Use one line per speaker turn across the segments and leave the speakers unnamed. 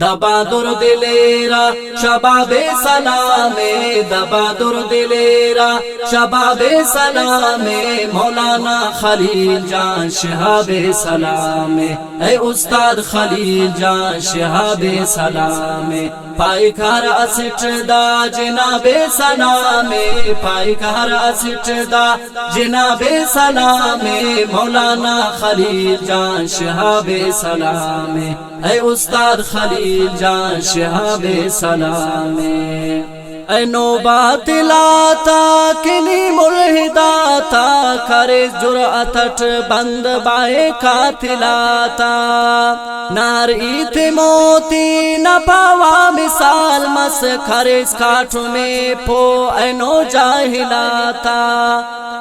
दबादुर दिलेरा शबाबे Salameh, दबादुर दिलेरा शबाबे Salameh, मौलाना खलील जान शहाबे Salameh, ऐ उस्ताद खलील जान शहाबे Salameh, पाइकार असिटदा जनाबे सलामे, पाइकार असिटदा जनाबे सलामे, मौलाना खलील जान शहाबे सलामे, ऐ उस्ताद खलील जान शहाबे सलामे, ऐ नौबात लाता किनी मुल्हिदाता, करे जुरअतट बंद बाए कातिलाता, नार ईत मोती न पावा मिसाल मस, खरे काठू में पो ऐ नो जाहिलाता,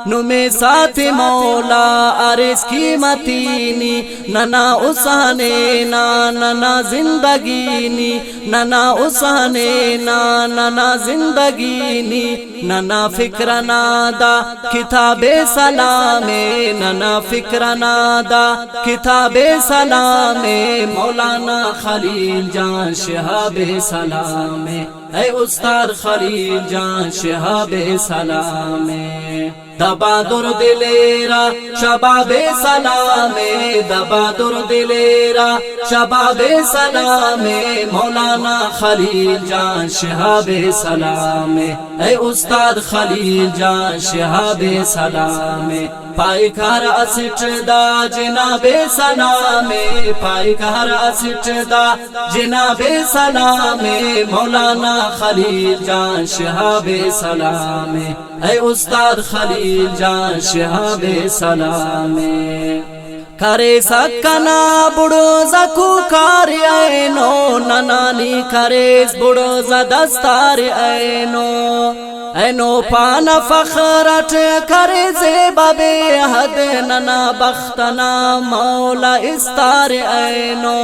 नुमे साथ मौला अरिस की मतीनी, नना उसाने ना नना जिंदगीनी, नना उसाने ना नना जिंदगीनी, नना फिक्र नादा किताबे सलामे, नना फिक्र नादा किताबे सलामे, मौलाना खलील जान शहाबे सलामे, ऐ उस्ताद खलील जान शहाबे सलामे, दबादुर दिलेरा शबाबे सलामे, दबादुर दिलेरा शबाबे सलामे, मौलाना खलील जान शहाबे सलामे, ऐ उस्ताद खलील जान शहाबे सलामे, पाइकार असिटदा जनाबे सलामे, पाइकार असिटदा जनाबे सलामे, मौलाना खलील जान शहाबे सलामे, ऐ उस्ताद खलील जान शहाबे सलामे, करे सकना बुड़ो जकू कार्य नो, ननानी करे बुड़ो जदस्तार ऐनो, ऐनो पान फखरट करे जेबाबे हद, नना बख्तना मौला इस्तार ऐनो,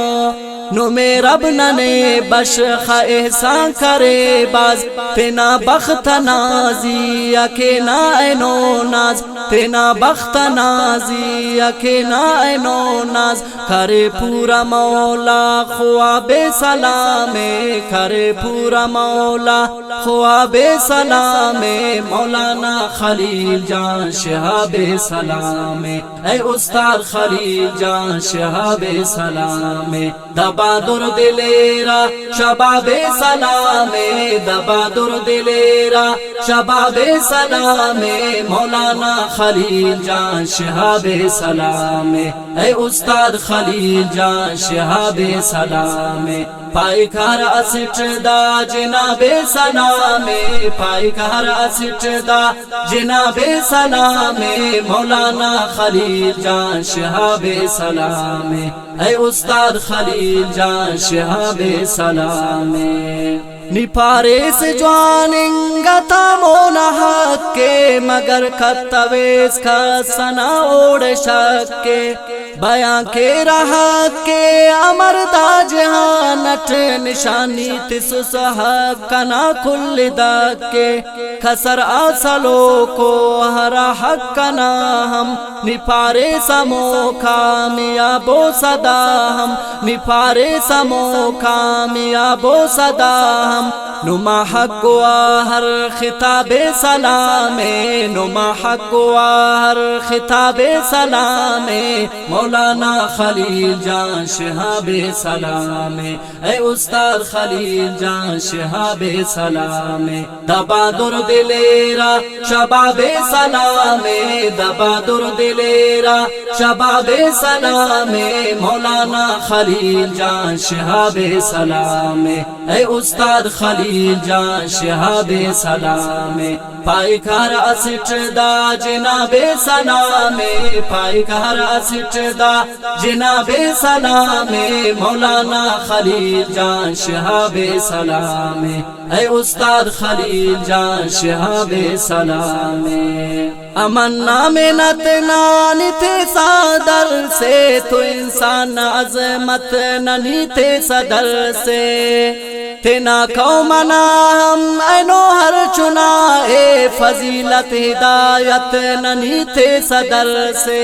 नुमे रब नने बश ख एहसान करे बाज, तेना बख्त नाजी अके ना ऐनो नाज, तेना बख्त नाजी अके ना ऐनो नाज, करे पूरा मौला ख्वाबे सलामे, करे पूरा मौला ख्वाबे सलामे, मौलाना खलील जान शहाबे सलामे, ऐ उस्ताद खलील जान शहाबे सलामे, दबादुर दिलेरा शबाबे सलामे, दबादुर दिलेरा शबाबे सलामे, मौलाना खलील जान शहाबे सलामे, ऐ उस्ताद खलील जान शहाबे सलामे, पाइकार असिटदा जनाबे सलामे, पाइकार असिटदा जनाबे सलामे, मौलाना खलील जान शहाबे सलामे, ऐ उस्ताद खलील जान शहाबे सलामे, निपारे से ज्वानिंगता मोना हक्के, मगर खतवेस का सना ओढ़ शक्के, बयां के रहा के अमर दाजहानट, निशानी तिसुसह कना कुल दके, खसर आसलो को हरा हक कना हम, निपारे समो कामयाबो सदा हम, निपारे समो कामयाबो सदा हम, नुमा हक हर खिताबे सलामे, नुमा हक हर खिताबे सलामे, मौलाना खलील जान शहाबे सलामे, ऐ उस्ताद खलील जान शहाबे सलामे, दबादुर दिलेरा शबाबे सलामे, दबादुर दिलेरा शबाबे सलामे, मौलाना खलील जान शहाबे सलामे, ऐ उस्ताद खलील जान शहाबे सलामे, पाइकार असिटदा जनाबे सलामे, पाइकार असिटदा जनाबे सलामे, मौलाना खलील जान शहाबे सलामे, ऐ उस्ताद खलील जान शहाबे सलामे। अमन मेहनत नानी थे सादर से, तो इंसान अजमत ननी थे सदर से। तेना कौमना हम ऐनो हर चुना ए फजीलत हिदायत ननी थे सदर से।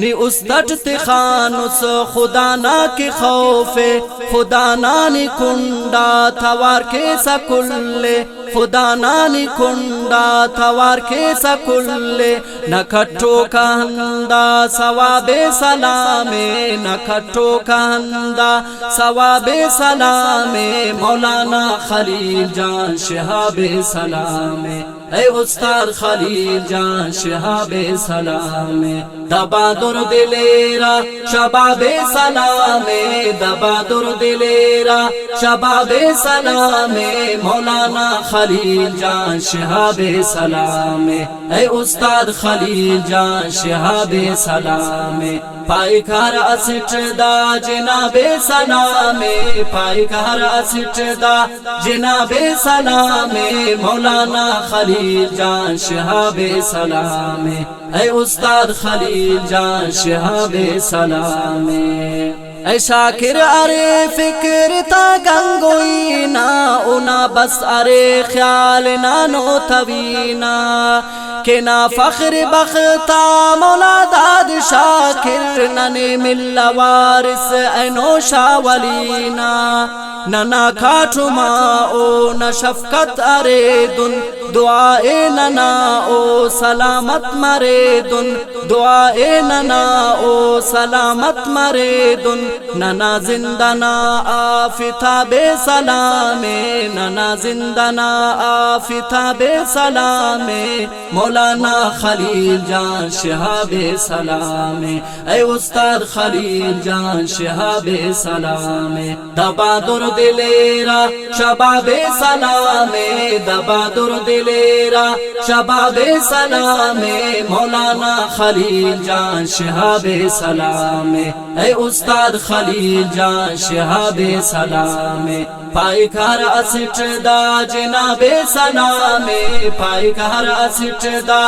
नी उस तट खान उस खुदा ना के खौफे, खुदा नानी कुंडा थवार के सकुल्ले, खुदा नानी कुंडा थवार के सकुल्ले। न खट्टो कहंदा सवाबे सलामे, न खट्टो कहंदा सवाबे सलामे। मौलाना खलील जान शहाबे सलामे, ऐ उस्ताद खलील जान शहाबे सलामे। दबा दुर दिलेरा शबाबे सलामे, दबा दुर दिलेरा शबाबे सलामे। मौलाना खलील जान शहाबे सलामे, ऐ उस्ताद खलील जान शहाबे सलामे। पाइकार असिटदा जनाबे सलामे, पाइकार असिटदा जनाबे सलामे। मौलाना खलील जान शहाबे सलामे, ऐ उस्ताद खलील जान शहाबे सलामे। ऐ शाकिर अरे फिक्र ता गंगोई ना उना, बस अरे ख्याल नानो तवीना। के ना फख्र बख्ता मौला दाद शाकिर, नने मिल्ला वारिस ऐनो शावलीना। नना खाटुमा ओ न शफकत अरे दुन, दुआए नना ओ सलामत मरे दुन, दुआए नना ओ सलामत मरे दुन। नना जिंदना आफिता बे सलामे, नना जिंदना आफिता बे सलामे। मौलाना खलील जान शहाबे सलामे, ऐ उस्ताद खलील जान शहाबे सलामे। दबा दुर दिलेरा शबाबे सलामे, दबा दुर दिलेरा शबाबे सलामे। मौलाना खलील जान शहाबे सलामे, ऐ उस्ताद खलील जान शहाबे सलामे। पाइकार असिटदा जनाबे सलामे, पाइकार असिटदा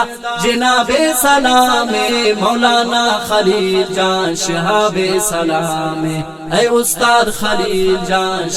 जनाबे सलामे। मौलाना खलील जान शहाबे सलामे, ऐ उस्ताद खलील जान